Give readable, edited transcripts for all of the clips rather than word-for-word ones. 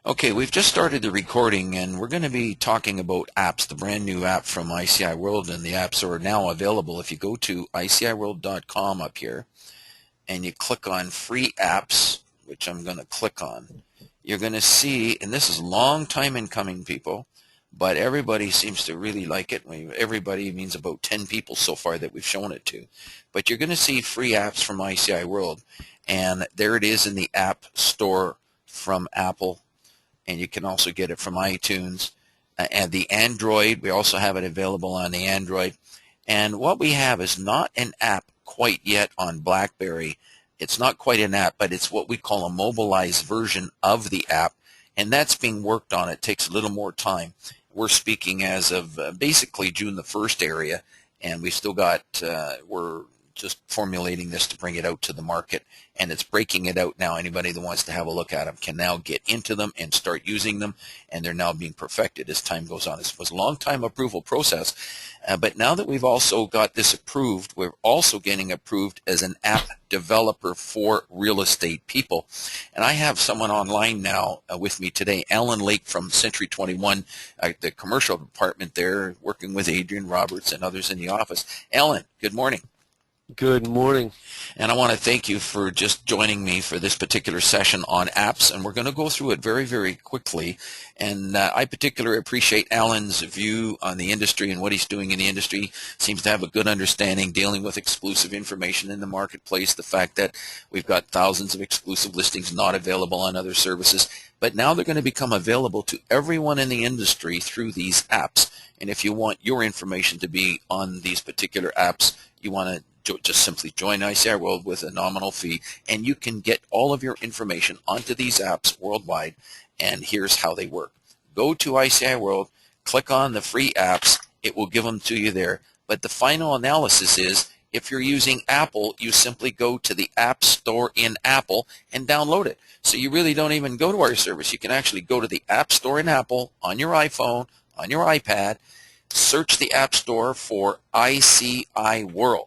Okay, we've just started the recording and we're going to be talking about apps, the brand new app from ICIWorld, and the apps are now available. If you go to ICIWorld.com up here and you click on free apps, which I'm going to click on, you're going to see, and this is a long time in coming, people, but everybody seems to really like it. Everybody means about 10 people so far that we've shown it to. But you're going to see free apps from ICIWorld, and there it is in the App Store from Apple. And you can also get it from iTunes. And the Android, we also have it available on the Android. And what we have is not an app quite yet on BlackBerry. It's not quite an app, but it's what we call a mobilized version of the app, and that's being worked on. It takes a little more time. We're speaking as of basically June the 1st area, and we've still got, we're just formulating this to bring it out to the market, and it's breaking it out now. Anybody that wants to have a look at them can now get into them and start using them, and they're now being perfected as time goes on. This was a long time approval process, but now that we've also got this approved, we're also getting approved as an app developer for real estate people. And I have someone online now with me today, Alan Lake from Century 21, the commercial department there, working with Adrian Roberts and others in the office. Alan, good morning. Good morning. And I want to thank you for just joining me for this particular session on apps, and we're going to go through it very, very quickly. And I particularly appreciate Alan's view on the industry and what he's doing in the industry. Seems to have a good understanding dealing with exclusive information in the marketplace, the fact that we've got thousands of exclusive listings not available on other services, but now they're going to become available to everyone in the industry through these apps. And if you want your information to be on these particular apps, you want to just simply join ICIWorld with a nominal fee, and you can get all of your information onto these apps worldwide. And here's how they work. Go to ICIWorld, click on the free apps, it will give them to you there. But the final analysis is, if you're using Apple, you simply go to the App Store in Apple and download it. So you really don't even go to our service. You can actually go to the App Store in Apple on your iPhone, on your iPad, search the App Store for ICIWorld.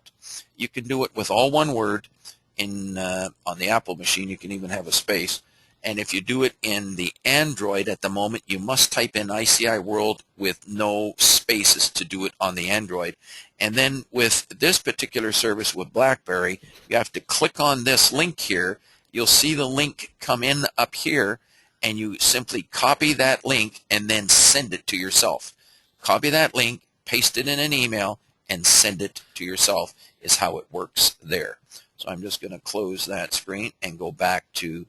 You can do it with all one word on the Apple machine. You can even have a space. And if you do it in the Android at the moment, you must type in ICIWorld with no spaces to do it on the Android. And then with this particular service with BlackBerry, you have to click on this link here. You'll see the link come in up here, and you simply copy that link and then send it to yourself. Copy that link, paste it in an email, and send it to yourself is how it works there. So I'm just going to close that screen and go back to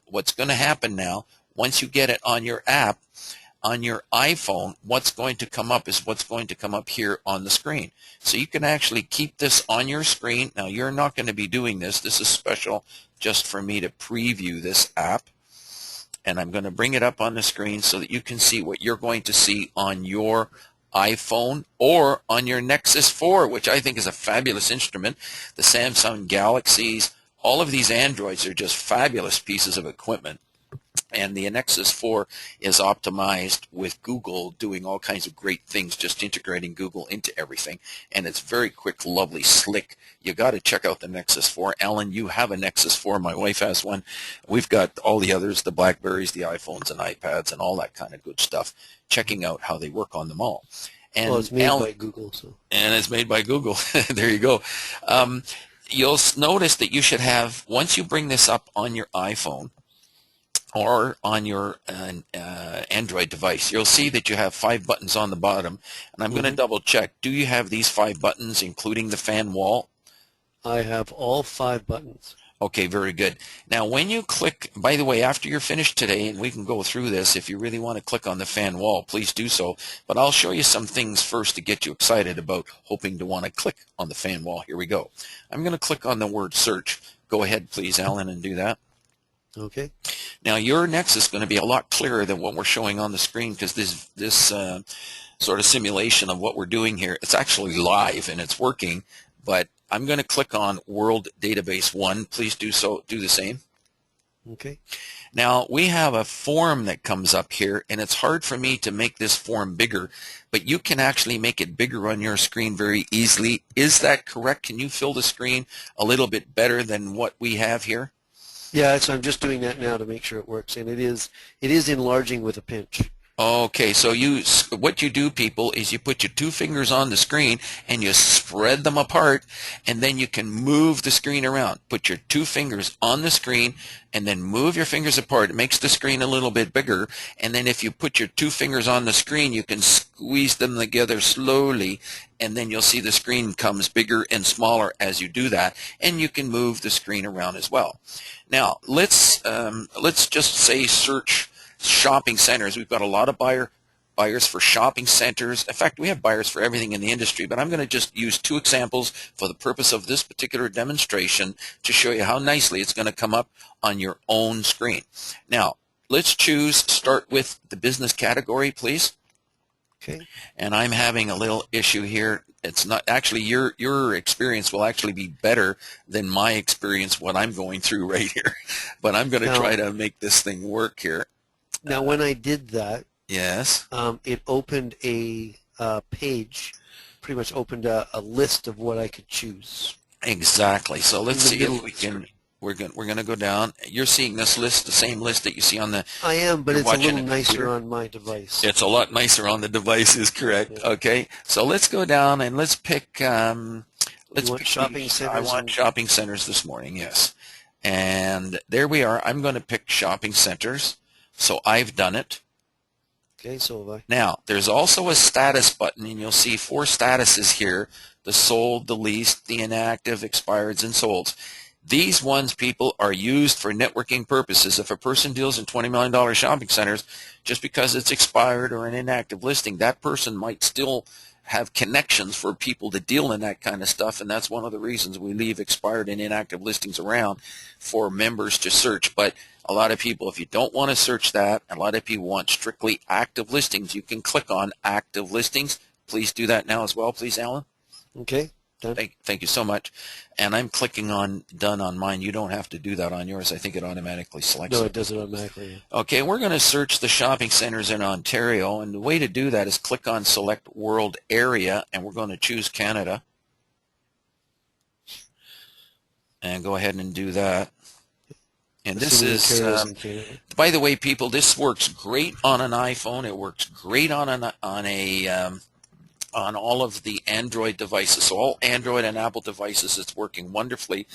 what's going to happen now. Once you get it on your app, on your iPhone, what's going to come up is what's going to come up here on the screen. So you can actually keep this on your screen. Now, you're not going to be doing this. This is special just for me to preview this app. And I'm going to bring it up on the screen so that you can see what you're going to see on your iPhone or on your Nexus 4, which I think is a fabulous instrument. The Samsung Galaxies, all of these Androids are just fabulous pieces of equipment. And the Nexus 4 is optimized with Google doing all kinds of great things, just integrating Google into everything. And it's very quick, lovely, slick. You got to check out the Nexus 4. Alan, you have a Nexus 4. My wife has one. We've got all the others, the BlackBerries, the iPhones, and iPads, and all that kind of good stuff, checking out how they work on them all. And well, it's made by Google. And it's made by Google. There you go. You'll notice that you should have, once you bring this up on your iPhone, or on your Android device, you'll see that you have 5 buttons on the bottom. And I'm going to double check. Do you have these 5 buttons, including the fan wall? I have all 5 buttons. Okay, very good. Now, when you click, by the way, after you're finished today, and we can go through this, if you really want to click on the fan wall, please do so. But I'll show you some things first to get you excited about hoping to want to click on the fan wall. Here we go. I'm going to click on the word search. Go ahead, please, Alan, and do that. Okay. Now, your Nexus is going to be a lot clearer than what we're showing on the screen, because this sort of simulation of what we're doing here, it's actually live and it's working. But I'm going to click on World Database 1. Please do the same. Okay. Now, we have a form that comes up here, and it's hard for me to make this form bigger, but you can actually make it bigger on your screen very easily. Is that correct? Can you fill the screen a little bit better than what we have here? Yeah, so I'm just doing that now to make sure it works, and it is enlarging with a pinch. Okay, so what you do, people, is you put your two fingers on the screen and you spread them apart, and then you can move the screen around. Put your two fingers on the screen and then move your fingers apart. It makes the screen a little bit bigger, and then if you put your two fingers on the screen, you can squeeze them together slowly, and then you'll see the screen comes bigger and smaller as you do that, and you can move the screen around as well. Now, let's just say search shopping centers. We've got a lot of buyers for shopping centers. In fact, we have buyers for everything in the industry, but I'm going to just use two examples for the purpose of this particular demonstration to show you how nicely it's going to come up on your own screen. Now, let's start with the business category, please. Okay. And I'm having a little issue here. It's not actually, your experience will actually be better than my experience, what I'm going through right here. But I'm going to try to make this thing work here. Now, when I did that, yes, it opened a page, pretty much opened a list of what I could choose. Exactly. So let's see if we can. We're going to go down. You're seeing this list, the same list that you see on the. I am, but it's a little nicer on my device. It's a lot nicer on the device, is correct. Yeah. Okay. So let's go down and let's pick. Let's pick shopping centers. I want shopping centers this morning. Yes. And there we are. I'm going to pick shopping centers. So I've done it. Okay, so have I. Now, there's also a status button, and you'll see 4 statuses here: the sold, the leased, the inactive, expireds, and solds. These ones, people, are used for networking purposes. If a person deals in $20 million shopping centers, just because it's expired or an inactive listing, that person might still have connections for people to deal in that kind of stuff, and that's one of the reasons we leave expired and inactive listings around for members to search. But a lot of people, if you don't want to search that, a lot of people want strictly active listings, you can click on active listings. Please do that now as well, please, Alan. Okay. Done. Thank you so much. And I'm clicking on done on mine. You don't have to do that on yours. I think it automatically selects it does it automatically. Yeah. Okay, we're going to search the shopping centers in Ontario, and the way to do that is click on Select World Area, and we're going to choose Canada. And go ahead and do that. And this is, by the way, people, this works great on an iPhone. It works great on all of the Android devices. So all Android and Apple devices, it's working wonderfully.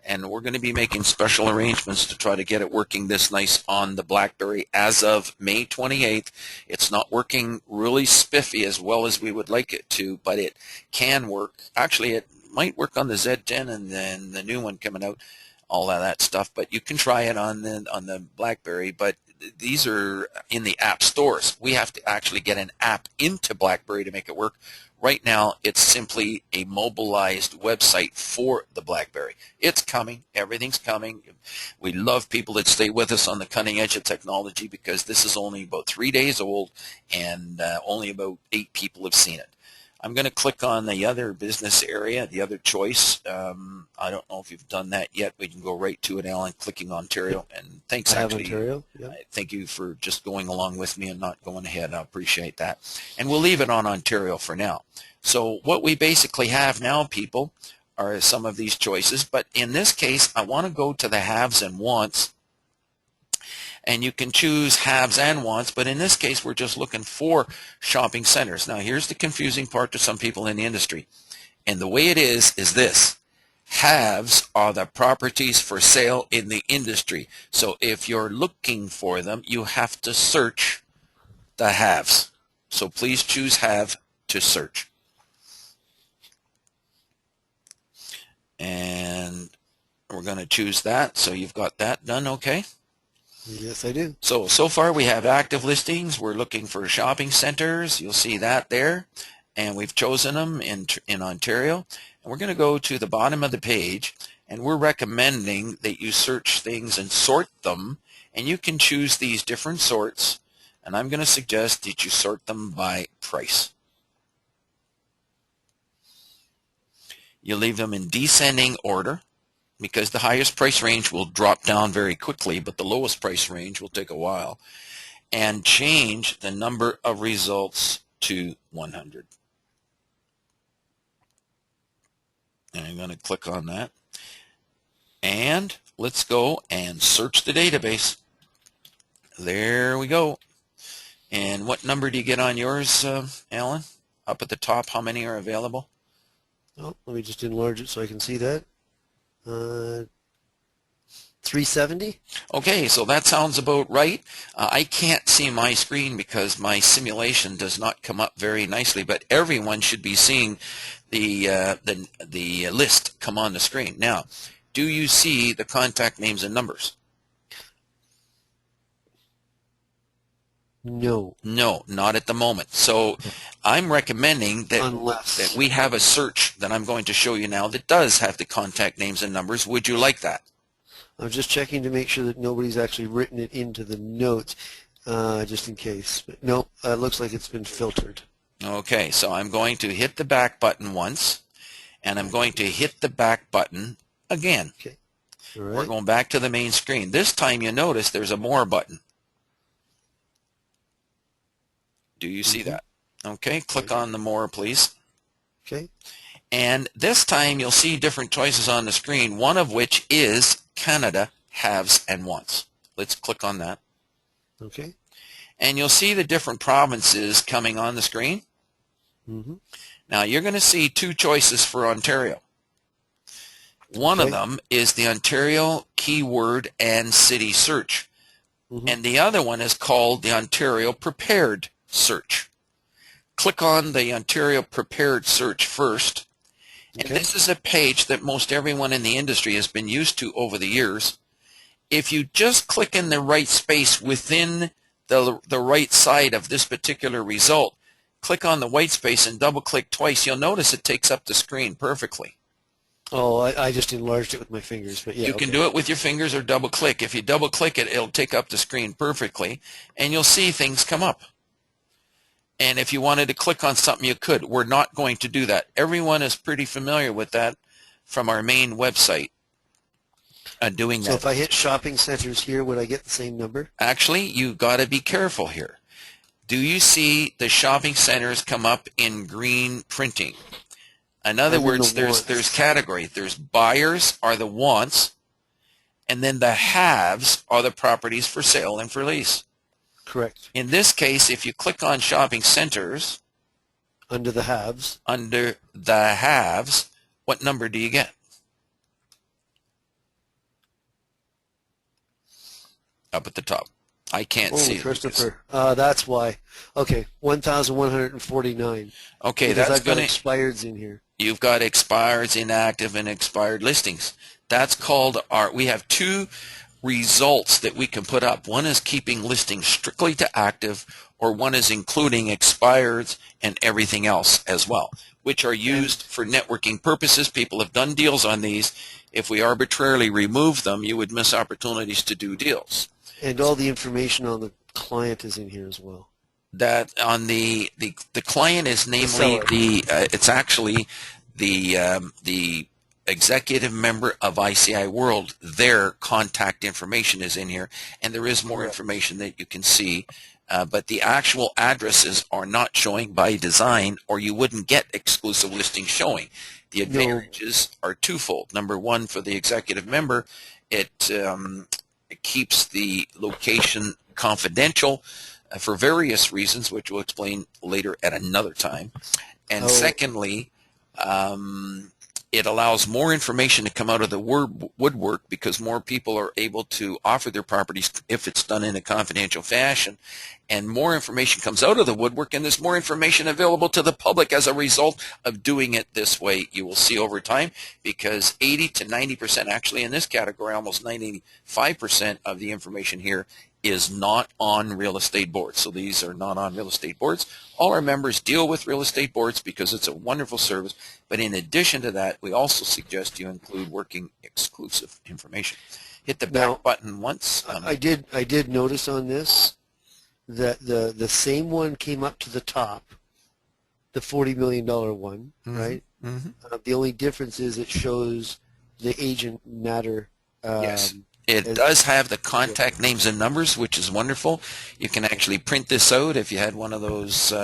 And we're going to be making special arrangements to try to get it working this nice on the BlackBerry as of May 28th. It's not working really spiffy as well as we would like it to, but it can work. Actually, it might work on the Z10 and then the new one coming out, all of that stuff. But you can try it on the BlackBerry. But these are in the app stores. We have to actually get an app into BlackBerry to make it work. Right now, it's simply a mobilized website for the BlackBerry. It's coming. Everything's coming. We love people that stay with us on the cutting edge of technology because this is only about 3 days old and only about 8 people have seen it. I'm going to click on the other business area, the other choice. I don't know if you've done that yet. We can go right to it, Alan, clicking Ontario. And thanks, actually. Ontario. Yeah. Thank you for just going along with me and not going ahead. I appreciate that. And we'll leave it on Ontario for now. So what we basically have now, people, are some of these choices. But in this case, I want to go to the haves and wants. And you can choose haves and wants, but in this case, we're just looking for shopping centers. Now, here's the confusing part to some people in the industry. And the way it is this. Haves are the properties for sale in the industry. So if you're looking for them, you have to search the haves. So please choose have to search. And we're going to choose that. So you've got that done, okay? Yes, I do. So far we have active listings. We're looking for shopping centers. You'll see that there. And we've chosen them in Ontario. And we're going to go to the bottom of the page. And we're recommending that you search things and sort them. And you can choose these different sorts. And I'm going to suggest that you sort them by price. You leave them in descending order, because the highest price range will drop down very quickly, but the lowest price range will take a while. And change the number of results to 100. And I'm going to click on that. And let's go and search the database. There we go. And what number do you get on yours, Alan? Up at the top, how many are available? Oh, let me just enlarge it so I can see that. 370? Okay, so that sounds about right. I can't see my screen because my simulation does not come up very nicely, but everyone should be seeing the list come on the screen. Now, do you see the contact names and numbers? No. No, not at the moment. So I'm recommending that we have a search that I'm going to show you now that does have the contact names and numbers. Would you like that? I'm just checking to make sure that nobody's actually written it into the notes, just in case. But no, it looks like it's been filtered. Okay, so I'm going to hit the back button once, and I'm going to hit the back button again. Okay. All right. We're going back to the main screen. This time you notice there's a more button. Do you see that? Okay, click on the more, please. Okay. And this time you'll see different choices on the screen, one of which is Canada haves and wants. Let's click on that. Okay. And you'll see the different provinces coming on the screen. Mm-hmm. Now you're going to see two choices for Ontario. One of them is the Ontario keyword and city search. Mm-hmm. And the other one is called the Ontario prepared search. Click on the Ontario prepared search first. And this is a page that most everyone in the industry has been used to over the years. If you just click in the right space within the right side of this particular result, click on the white space and double click twice, you'll notice it takes up the screen perfectly. Oh, I just enlarged it with my fingers, but yeah. You can do it with your fingers or double click. If you double click it, it'll take up the screen perfectly, and you'll see things come up. And if you wanted to click on something, you could. We're not going to do that. Everyone is pretty familiar with that from our main website. Doing that. So if I hit shopping centers here, would I get the same number? Actually, you've got to be careful here. Do you see the shopping centers come up in green printing? In other words, there's categories. There's buyers are the wants, and then the haves are the properties for sale and for lease. Correct. In this case, if you click on shopping centers, under the haves, what number do you get? Up at the top. I can't see it. Christopher. That's why. Okay, 1,149. Okay, because that's I've got going to... expireds in here. You've got expireds, inactive, and expired listings. That's called our... We have two results that we can put up. One is keeping listings strictly to active, or one is including expireds and everything else as well, which are used for networking purposes. People have done deals on these. If we arbitrarily remove them, you would miss opportunities to do deals. And all the information on the client is in here as well. That on the client is namely it's actually the executive member of ICIWorld. Their contact information is in here, and there is more information that you can see, but the actual addresses are not showing by design, or you wouldn't get exclusive listings showing. The advantages are twofold. Number one, for the executive member, it keeps the location confidential for various reasons, which we'll explain later at another time. And secondly, it allows more information to come out of the woodwork because more people are able to offer their properties if it's done in a confidential fashion. And more information comes out of the woodwork, and there's more information available to the public as a result of doing it this way. You will see over time, because 80 to 90%, actually in this category, almost 95% of the information here is not on real estate boards. So these are not on real estate boards. All our members deal with real estate boards because it's a wonderful service. But in addition to that, we also suggest you include working exclusive information. Hit the back button once. I did notice on this that the same one came up to the top, the $40 million one, right? Mm-hmm. The only difference is it shows the agent matter. Yes. It does have the contact names and numbers, which is wonderful. You can actually print this out. If you had one of those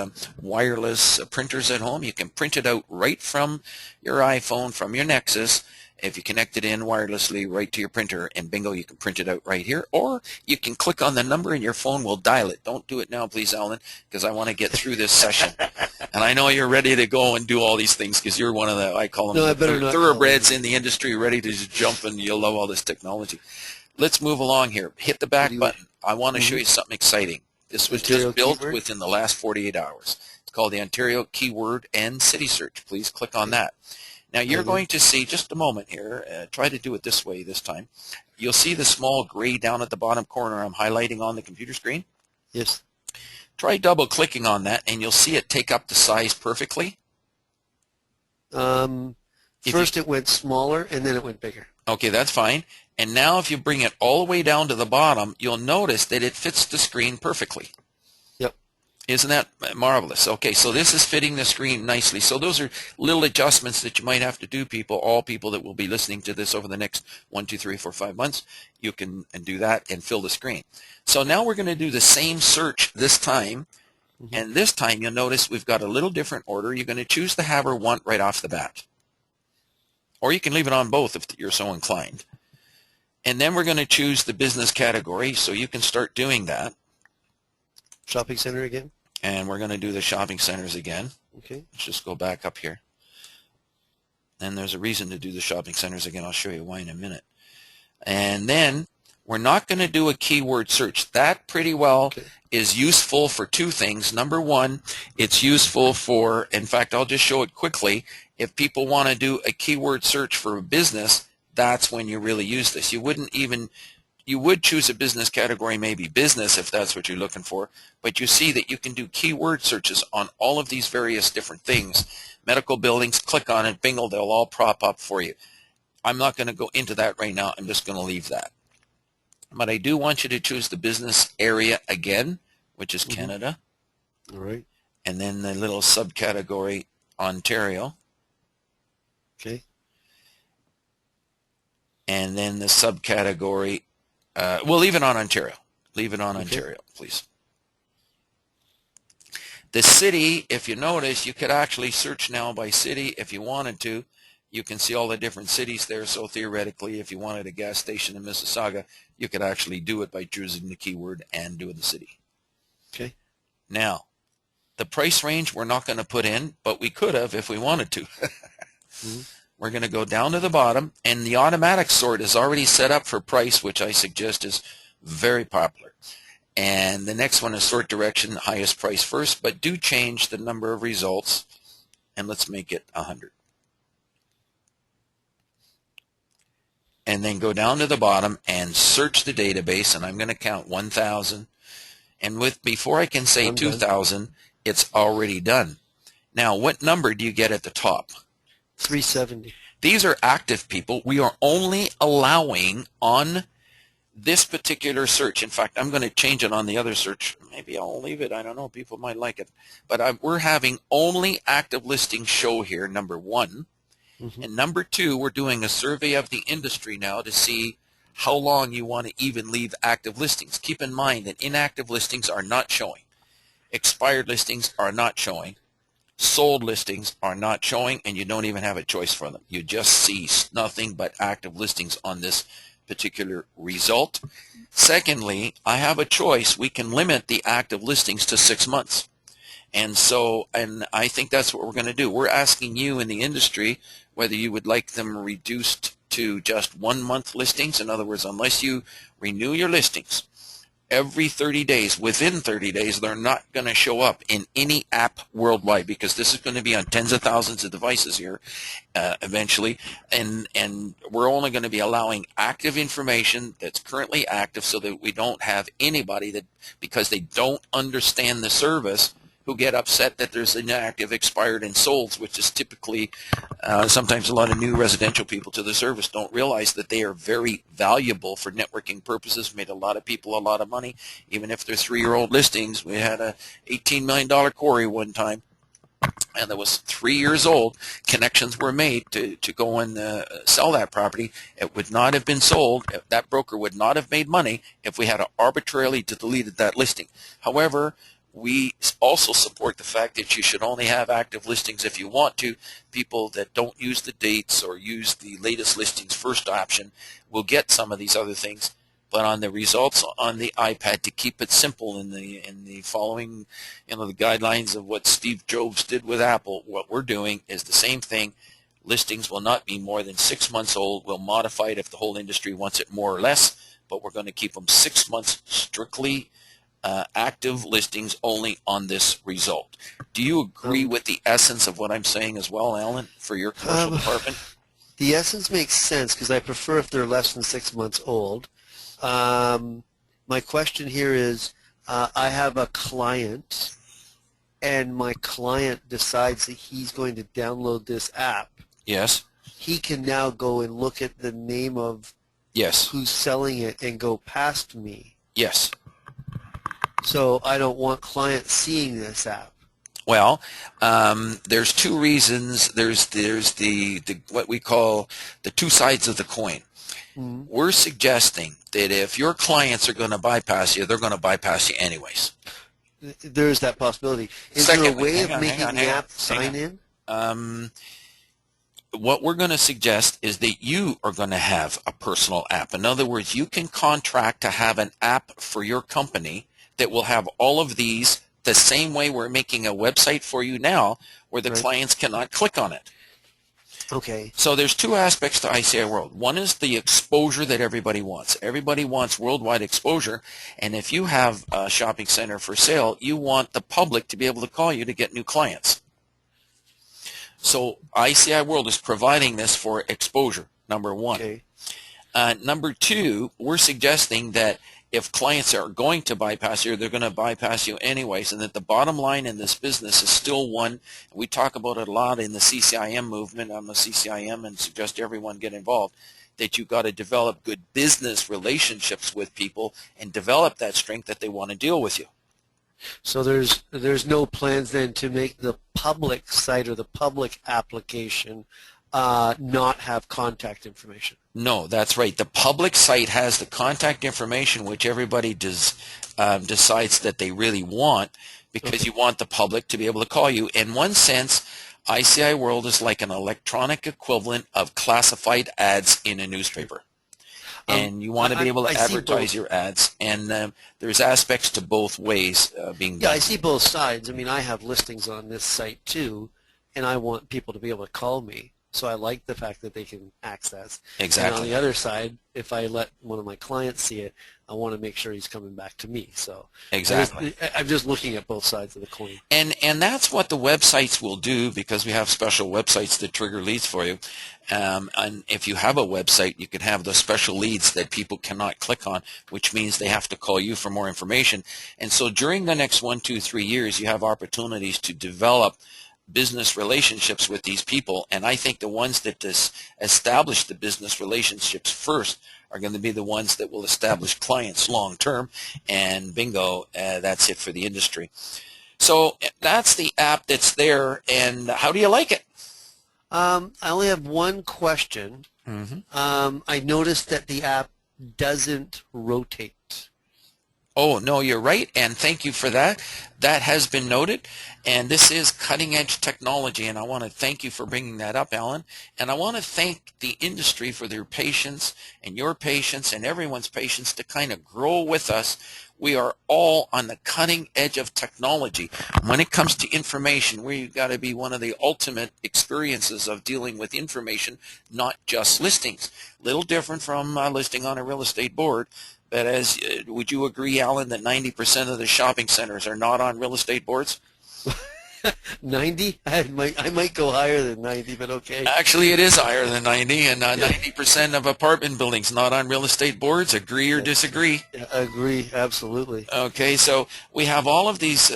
wireless printers at home, you can print it out right from your iPhone, from your Nexus, If you connect it in wirelessly right to your printer, and bingo, you can print it out right here, or you can click on the number and your phone will dial it. Don't do it now, please, Alan, because I want to get through this session. And I know you're ready to go and do all these things because you're one of the, I call them No, I better not thoroughbreds in the industry, ready to just jump, and you'll love all this technology. Let's move along here. Hit the back button. I want to show you something exciting. This was Ontario just built keyword? within the last 48 hours. It's called the Ontario Keyword and City Search. Please click on that. Now you're going to see, just a moment here, try to do it this way this time. You'll see the small gray down at the bottom corner I'm highlighting on the computer screen. Yes. Try double clicking on that and you'll see it take up the size perfectly. First it went smaller and then it went bigger. Okay, that's fine. And now if you bring it all the way down to the bottom, you'll notice that it fits the screen perfectly. Yep. Isn't that marvelous? Okay, so this is fitting the screen nicely. So those are little adjustments that you might have to do, people, all people that will be listening to this over the next 1, 2, 3, 4, 5 months. You can do that and fill the screen. So now we're going to do the same search this time. And this time you'll notice we've got a little different order. You're going to choose the have or want right off the bat. Or you can leave it on both if you're so inclined. And then we're going to choose the business category, so you can start doing that. Shopping center again? And we're going to do the shopping centers again. Okay. Let's just go back up here. And there's a reason to do the shopping centers again. I'll show you why in a minute. And then we're not going to do a keyword search. That pretty well is useful for two things. Number one, it's useful for, in fact, I'll just show it quickly. If people want to do a keyword search for a business, that's when you really use this. You would choose a business category, maybe business, if that's what you're looking for, but you see that you can do keyword searches on all of these various different things. Medical buildings, click on it, bingo, they'll all prop up for you. I'm not going to go into that right now. I'm just going to leave that. But I do want you to choose the business area again, which is Canada. All right. And then the little subcategory, Ontario. Okay. And then the subcategory, we'll leave it on Ontario. Leave it on Ontario, please. The city, if you notice, you could actually search now by city if you wanted to. You can see all the different cities there, so theoretically, if you wanted a gas station in Mississauga, you could actually do it by choosing the keyword and doing the city. Okay. Now, the price range we're not going to put in, but we could have if we wanted to. We're going to go down to the bottom, and the automatic sort is already set up for price, which I suggest is very popular. And the next one is sort direction, highest price first, but do change the number of results, and let's make it 100. And then go down to the bottom and search the database, and I'm going to count 1,000. And before I can say 2,000, it's already done. Now, what number do you get at the top? 370. These are active people. We are only allowing on this particular search. In fact, I'm going to change it on the other search. Maybe I'll leave it. I don't know. People might like it. But we're having only active listings show here, number one. And number two, we're doing a survey of the industry now to see how long you want to even leave active listings. Keep in mind that inactive listings are not showing. Expired listings are not showing. Sold listings are not showing, and you don't even have a choice for them. You just see nothing but active listings on this particular result. Secondly, I have a choice. We can limit the active listings to 6 months. And I think that's what we're going to do. We're asking you in the industry whether you would like them reduced to just 1 month listings. In other words, unless you renew your listings every 30 days, within 30 days, they're not going to show up in any app worldwide, because this is going to be on tens of thousands of devices here eventually. And we're only going to be allowing active information that's currently active, so that we don't have anybody that, because they don't understand the service, who get upset that there's inactive, expired, and sold, which is typically sometimes a lot of new residential people to the service don't realize that they are very valuable for networking purposes. Made a lot of people a lot of money, even if they're 3-year-old listings. We had a $18 million quarry one time, and that was 3 years old. Connections were made to go and sell that property. It would not have been sold. That broker would not have made money if we had arbitrarily deleted that listing. However, We also support the fact that you should only have active listings if you want to. People that don't use the dates or use the latest listings first option will get some of these other things. But on the results on the iPad, to keep it simple in the following, the guidelines of what Steve Jobs did with Apple, what we're doing is the same thing. Listings will not be more than 6 months old. We'll modify it if the whole industry wants it more or less, but we're going to keep them 6 months strictly active listings only on this result. Do you agree with the essence of what I'm saying as well, Alan, for your commercial department? The essence makes sense because I prefer if they're less than 6 months old. My question here is, I have a client, and my client decides that he's going to download this app. Yes. He can now go and look at the name of who's selling it and go past me. Yes. So I don't want clients seeing this app. Well, there's two reasons. There's the what we call the two sides of the coin. Mm-hmm. We're suggesting that if your clients are going to bypass you, they're going to bypass you anyways. There's that possibility. Is there a way of making the app sign in? What we're going to suggest is that you are going to have a personal app. In other words, you can contract to have an app for your company that will have all of these the same way we're making a website for you now where the clients cannot click on it. Okay. So there's two aspects to ICIWorld. One is the exposure that everybody wants. Everybody wants worldwide exposure, and if you have a shopping center for sale, you want the public to be able to call you to get new clients. So ICIWorld is providing this for exposure, number one. Okay. Number two, we're suggesting that if clients are going to bypass you, they're going to bypass you anyways, and that the bottom line in this business is still one. We talk about it a lot in the CCIM movement. I'm a CCIM and suggest everyone get involved, that you've got to develop good business relationships with people and develop that strength that they want to deal with you. So there's no plans then to make the public site or the public application not have contact information? No, that's right. The public site has the contact information which everybody decides that they really want, because you want the public to be able to call you. In one sense, ICIWorld is like an electronic equivalent of classified ads in a newspaper. And you want to be able to advertise your ads, and there's aspects to both ways being done. Yeah, I see both sides. I mean, I have listings on this site too, and I want people to be able to call me. So I like the fact that they can access. Exactly. And on the other side, if I let one of my clients see it, I want to make sure he's coming back to me. So exactly. I'm just looking at both sides of the coin. And that's what the websites will do, because we have special websites that trigger leads for you. And if you have a website, you can have those special leads that people cannot click on, which means they have to call you for more information. And so during the next 1, 2, 3 years, you have opportunities to develop business relationships with these people, and I think the ones that establish the business relationships first are going to be the ones that will establish clients long term, and bingo, that's it for the industry. So that's the app that's there, and how do you like it? I only have one question. Mm-hmm. I noticed that the app doesn't rotate. Oh, no, you're right, and thank you for that. That has been noted, and this is cutting-edge technology, and I want to thank you for bringing that up, Alan. And I want to thank the industry for their patience and your patience and everyone's patience to kind of grow with us. We are all on the cutting edge of technology. When it comes to information, we've got to be one of the ultimate experiences of dealing with information, not just listings. Little different from listing on a real estate board. But would you agree, Alan, that 90% of the shopping centers are not on real estate boards? 90? I might go higher than 90, but okay. Actually, it is higher than 90, and 90% of apartment buildings not on real estate boards. Agree or disagree? Agree, absolutely. Okay, so we have all of these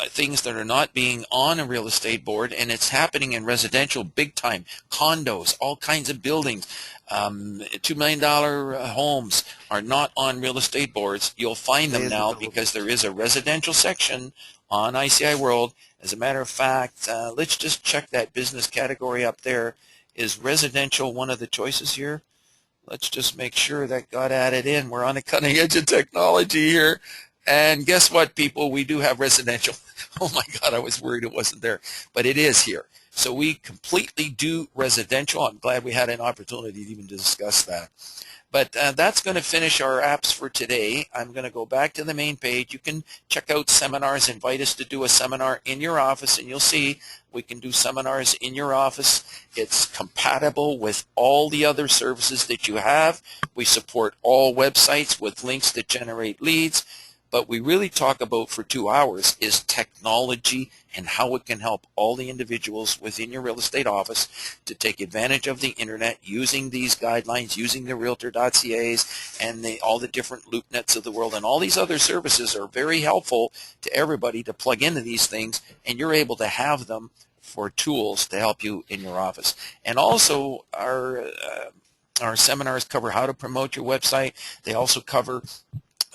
things that are not being on a real estate board, and it's happening in residential big time, condos, all kinds of buildings. $2 million homes are not on real estate boards. You'll find them now because there is a residential section on ICIWorld. As a matter of fact, let's just check that business category up there. Is residential one of the choices here? Let's just make sure that got added in. We're on the cutting edge of technology here. And guess what, people? We do have residential. Oh my God, I was worried it wasn't there, but it is here. So we completely do residential. I'm glad we had an opportunity to even discuss that. But that's going to finish our apps for today. I'm going to go back to the main page. You can check out seminars, invite us to do a seminar in your office, and you'll see we can do seminars in your office. It's compatible with all the other services that you have. We support all websites with links that generate leads. But we really talk about for 2 hours is technology and how it can help all the individuals within your real estate office to take advantage of the internet using these guidelines, using the realtor.ca's and all the different LoopNets of the world. And all these other services are very helpful to everybody to plug into these things, and you're able to have them for tools to help you in your office. And also our seminars cover how to promote your website. They also cover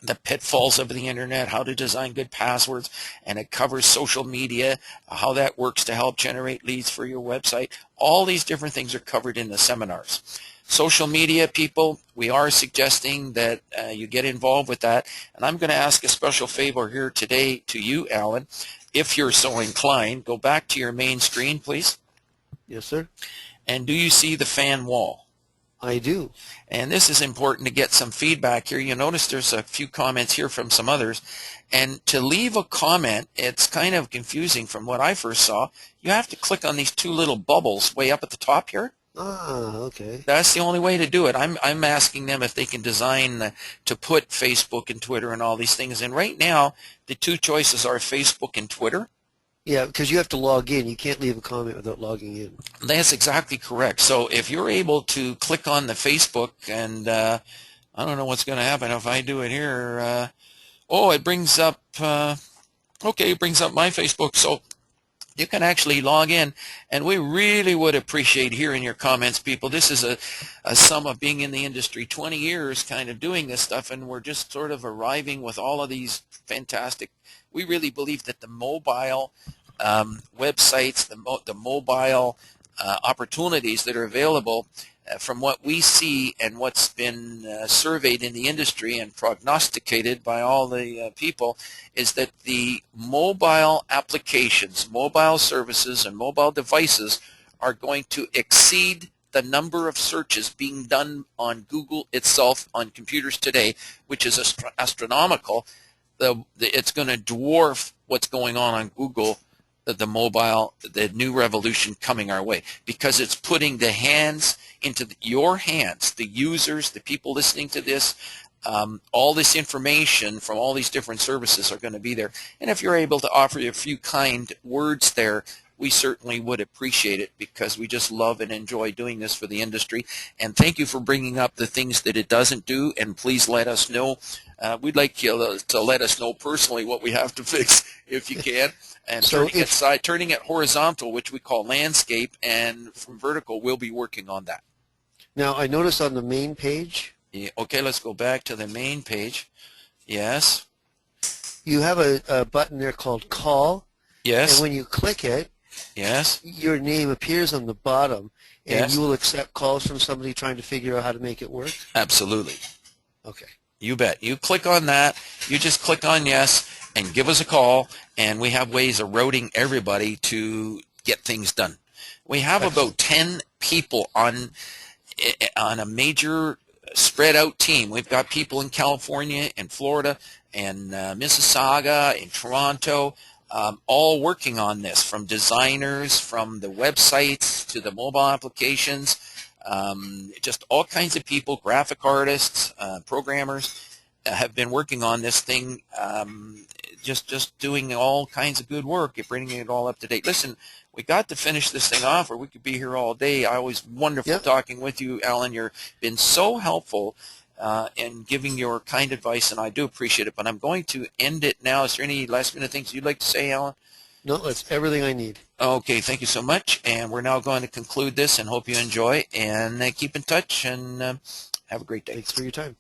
the pitfalls of the internet, how to design good passwords, and it covers social media, how that works to help generate leads for your website. All these different things are covered in the seminars. Social media, people, we are suggesting that you get involved with that. And I'm going to ask a special favor here today to you, Alan. If you're so inclined, go back to your main screen, please. Yes, sir. And do you see the fan wall? I do. And this is important to get some feedback here. You notice there's a few comments here from some others. And to leave a comment, it's kind of confusing from what I first saw. You have to click on these two little bubbles way up at the top here. Ah, okay. That's the only way to do it. I'm asking them if they can design to put Facebook and Twitter and all these things. And right now, the two choices are Facebook and Twitter. Yeah, because you have to log in. You can't leave a comment without logging in. That's exactly correct. So if you're able to click on the Facebook, and I don't know what's going to happen if I do it here. It brings up, it brings up my Facebook. So you can actually log in, and we really would appreciate hearing your comments, people. This is a sum of being in the industry 20 years kind of doing this stuff, and we're just sort of arriving with all of these fantastic. We really believe that the mobile websites, the mobile opportunities that are available from what we see and what's been surveyed in the industry and prognosticated by all the people is that the mobile applications, mobile services, and mobile devices are going to exceed the number of searches being done on Google itself on computers today, which is astronomical. It's going to dwarf what's going on Google, the mobile, the new revolution coming our way, because it's putting the hands into your hands, the users, the people listening to this. All this information from all these different services are going to be there. And if you're able to offer a few kind words there, we certainly would appreciate it, because we just love and enjoy doing this for the industry. And thank you for bringing up the things that it doesn't do, and please let us know. We'd like you to let us know personally what we have to fix, if you can. And So turning it horizontal, which we call landscape, and from vertical, we'll be working on that. Now, I noticed on the main page, Yeah, okay, let's go back to the main page. Yes. you have a button there called Call. Yes. And when you click it, Yes. your name appears on the bottom, and Yes. you will accept calls from somebody trying to figure out how to make it work? Absolutely. Okay. You bet. You click on that. You just click on yes and give us a call, and we have ways of routing everybody to get things done. We have about 10 people on a major spread out team. We've got people in California and Florida and Mississauga and Toronto, all working on this, from designers, from the websites to the mobile applications, just all kinds of people, graphic artists, programmers, have been working on this thing, just doing all kinds of good work at bringing it all up to date. Listen, we got to finish this thing off, or we could be here all day. I always wonderful talking with you, Alan. You've been so helpful in giving your kind advice, and I do appreciate it. But I'm going to end it now. Is there any last-minute things you'd like to say, Alan? No, that's everything I need. Okay, thank you so much. And we're now going to conclude this, and hope you enjoy. And keep in touch, and have a great day. Thanks for your time.